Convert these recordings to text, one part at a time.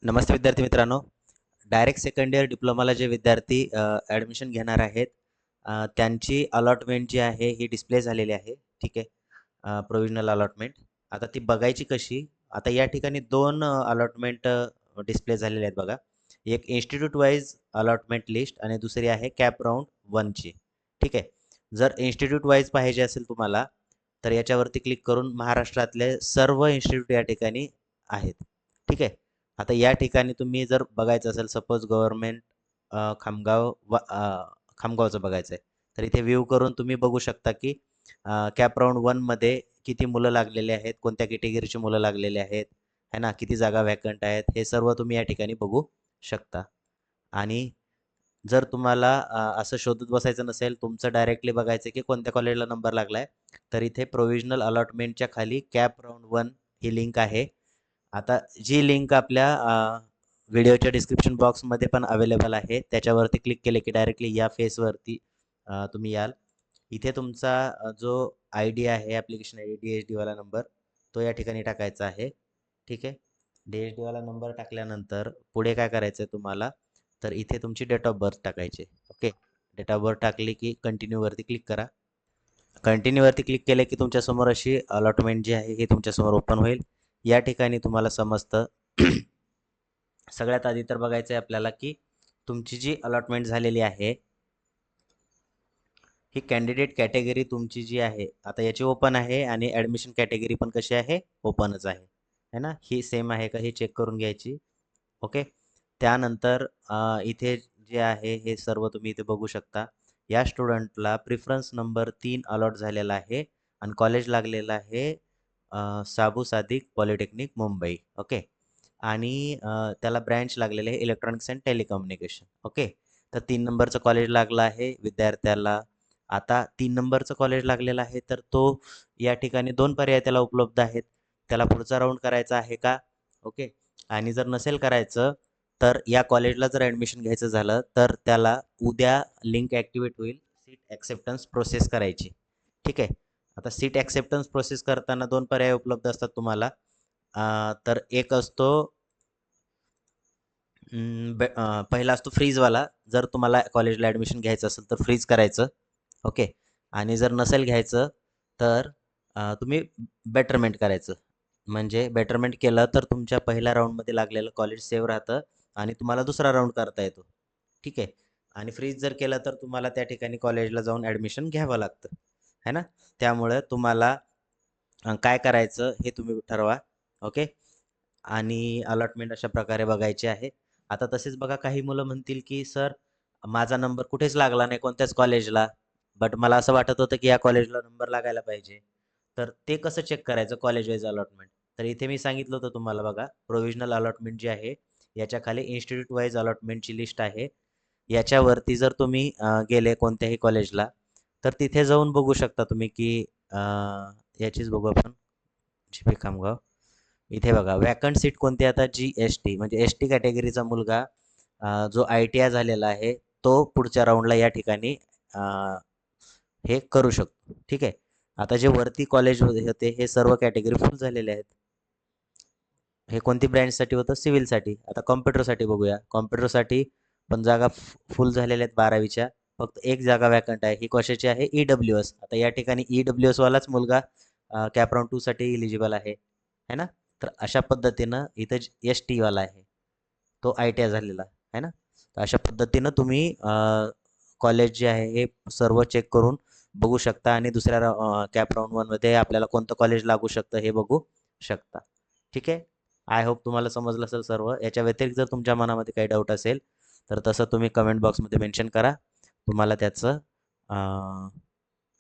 नमस्ते विद्यार्थी मित्रांनो. Direct second year डिप्लोमाला जे विद्यार्थी ॲडमिशन घेणार आहेत, त्यांची अलॉटमेंट जी आहे ही डिस्प्ले झालेली आहे. ठीक आहे. Provisional allotment. आता ती बघायची कशी? आता या ठिकाणी 2 अलॉटमेंट डिस्प्ले झालेले आहेत बघा. एक इन्स्टिट्यूट वाईज अलॉटमेंट लिस्ट आणि दुसरी आहे कॅप राउंड 1 ची. ठीक आहे. जर इन्स्टिट्यूट वाईज पाहिजे असेल तुम्हाला, तर याच्यावरती क्लिक करून महाराष्ट्रातले सर्व इन्स्टिट्यूट या ठिकाणी आहेत. ठीक आहे. आता या ठिकाणी तुम्ही जर बघायचं असेल सपोज गव्हर्नमेंट खामगाव खामगावचं बघायचं आहे, तर इथे व्ह्यू करून तुम्ही बघू शकता की कॅप राउंड 1 मध्ये किती मुलं लागलेले आहेत, कोणत्या कॅटेगरीची मुलं लागलेले आहेत, है ना, किती जागा व्हॅकंट आहेत, हे सर्व तुम्ही या ठिकाणी बघू शकता. आणि जर तुम्हाला असं शोधत बसायचं नसेल, तुमचं डायरेक्टली बघायचं की कोणत्या कॉलेजला नंबर लागलाय, तर इथे प्रोव्हिजनल अलॉटमेंटच्या खाली कॅप राउंड 1 ही लिंक आहे. आता जी लिंक आपल्या व्हिडिओच्या डिस्क्रिप्शन बॉक्समध्ये पण अवेलेबल आहे. त्याच्यावरती क्लिक केले की डायरेक्टली या फेसवरती तुम्ही याल. इथे तुमचा जो आय-डी आहे, ॲप्लिकेशन आय-डी, डी-एच-डी वाला नंबर, तो या ठिकाणी टाकायचा आहे. ठीक आहे. डी-एच-डी वाला नंबर टाकल्यानंतर पुढे काय करायचं आहे तुम्हाला, तर इथे तुमची डेट ऑफ बर्थ टाकायची आहे. ओके. डेट ऑफ बर्थ टाकली की कंटिन्यूवरती क्लिक करा. कंटिन्यूवरती क्लिक केलं की तुमच्यासमोर अशी अलॉटमेंट जी आहे, ही तुमच्यासमोर ओपन होईल. या ठिकाणी तुम्हाला समजतं सगळ्यात आधी तर बघायचं आहे आपल्याला की तुमची जी अलॉटमेंट झालेली आहे, ही कॅन्डिडेट कॅटेगरी तुमची जी आहे, आता याची ओपन आहे आणि ॲडमिशन कॅटेगरी पण कशी आहे? ओपनच आहे. है ना? ही सेम आहे का हे चेक करून घ्यायची. ओके. त्यानंतर इथे जे आहे हे सर्व तुम्ही इथे बघू शकता. या स्टुडंटला प्रिफरन्स नंबर 3 अलॉट झालेला आहे आणि कॉलेज लागलेलं आहे साबू सादिक पॉलिटेक्निक मुंबई. ओके. आणि त्याला ब्रँच लागलेले आहे इलेक्ट्रॉनिक्स अँड टेलिकम्युनिकेशन. ओके. तर 3 नंबरचं कॉलेज लागलं आहे विद्यार्थ्याला. आता 3 नंबरचं कॉलेज लागलेलं आहे, तर तो या ठिकाणी 2 पर्याय त्याला उपलब्ध आहेत. त्याला पुढचा राउंड करायचा आहे का? ओके. आणि जर नसेल करायचं, तर या कॉलेजला जर ॲडमिशन घ्यायचं झालं, तर त्याला उद्या लिंक ॲक्टिव्हेट होईल. सीट ॲक्सेप्टन्स प्रोसेस करायची. ठीक आहे. आता सीट ॲक्सेप्टन्स प्रोसेस करताना 2 पर्याय उपलब्ध असतात तुम्हाला. तर एक असतो पहिला असतो फ्रीजवाला. जर तुम्हाला कॉलेजला ॲडमिशन घ्यायचं असेल, तर फ्रीज करायचं. ओके. आणि जर नसेल घ्यायचं, तर तुम्ही बेटरमेंट करायचं. म्हणजे बेटरमेंट केलं तर तुमच्या पहिल्या राउंडमध्ये लागलेलं कॉलेज सेव्ह राहतं आणि तुम्हाला दुसरा राउंड करता येतो. ठीक आहे. आणि फ्रीज जर केलं तर तुम्हाला त्या ठिकाणी कॉलेजला जाऊन ॲडमिशन घ्यावं लागतं. है ना? त्यामुळं तुम्हाला काय करायचं हे तुम्ही ठरवा. ओके. आणि अलॉटमेंट अशा प्रकारे बघायची आहे. आता तसेच बघा काही मुलं म्हणतील, की "सर माझा नंबर कुठेच लागला नाही कोणत्याच कॉलेजला. बट मला असं वाटत होतं, की या कॉलेजला नंबर लागायला पाहिजे." तर ते कसं चेक करायचं कॉलेज वाईज अलॉटमेंट? तर इथे मी सांगितलं होतं तुम्हाला बघा, प्रोव्हिजनल अलॉटमेंट जी आहे, याच्या खाली इन्स्टिट्यूट वाईज अलॉटमेंटची लिस्ट आहे. याच्यावरती जर तुम्ही गेले कोणत्याही कॉलेजला, तर तिथे जाऊन बघू शकता तुम्ही, की याचीच बघू आपण, जी.पी. खामगाव. इथे बघा व्हॅकंट सीट कोणती आता जी-एस-टी म्हणजे एस-टी कॅटेगरीचा मुलगा जो आय-टी-आय झालेला आहे, तो पुढच्या राउंडला या ठिकाणी अ, हे करू शकतो. ठीक आहे. आता जे वरती कॉलेज होते हे सर्व कॅटेगरी फुल झालेले आहेत. हे कोणती ब्रँचसाठी होतं? सिव्हिलसाठी. आता कॉम्प्युटरसाठी बघूया. कॉम्प्युटरसाठी पण जागा फुल झालेल्या आहेत 12वीच्या. फक्त एक जागा व्हॅकंट आहे. ही कशाची आहे? ई-डब्ल्यू-एस. आता या ठिकाणी ई-डब्ल्यू-एसवालाच मुलगा कॅप राउंड 2 साठी इलिजिबल आहे. है ना? तर अशा पद्धतीनं इथं एस-टीवाला आहे. तो आय-टी-आय झालेला आहे ना? तर अशा पद्धतीनं तुम्ही कॉलेज जे आहे हे सर्व चेक करून बघू शकता आणि दुसऱ्या कॅप राउंड 1 मध्ये आपल्याला कोणतं कॉलेज लागू शकतं हे बघू शकता. ठीक आहे. आय होप तुम्हाला समजलं असेल सर्व. याच्या व्यतिरिक्त जर तुमच्या मनामध्ये काही डाऊट असेल, तर तसं तुम्ही कमेंट बॉक्समध्ये मेन्शन करा. तुम्हाला त्याचं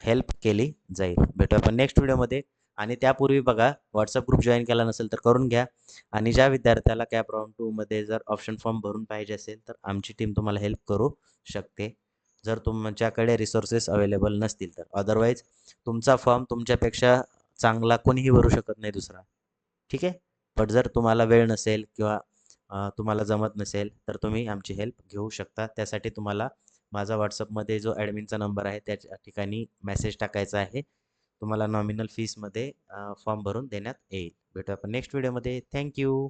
हेल्प केली जाईल. भेटूया आपण नेक्स्ट व्हिडिओमध्ये. आणि त्यापूर्वी बघा WhatsApp ग्रुप जॉइन केला नसेल तर करून घ्या. आणि ज्या विद्यार्थ्याला कॅप राउंड 2 मध्ये जर ऑप्शन फॉर्म भरून पाहिजे असेल, तर आमची टीम तुम्हाला हेल्प करू शकते. जर तुमच्याकडे रिसोर्सेस अवेलेबल नसतील तर. अदरवाईज तुमचा फॉर्म तुमच्यापेक्षा चांगला कोणीही भरू शकत नाही दुसरा. ठीक आहे. बट जर तुम्हाला वेळ नसेल किंवा तुम्हाला जमत नसेल, तर तुम्ही आमची हेल्प घेऊ शकता. त्यासाठी तुम्हाला माझा WhatsAppमध्ये जो ॲडमिनचा नंबर आहे त्या ठिकाणी मेसेज टाकायचा आहे. तुम्हाला नॉमिनल फीसमध्ये फॉर्म भरून देण्यात येईल. भेटूया आपण नेक्स्ट व्हिडिओमध्ये. Thank you.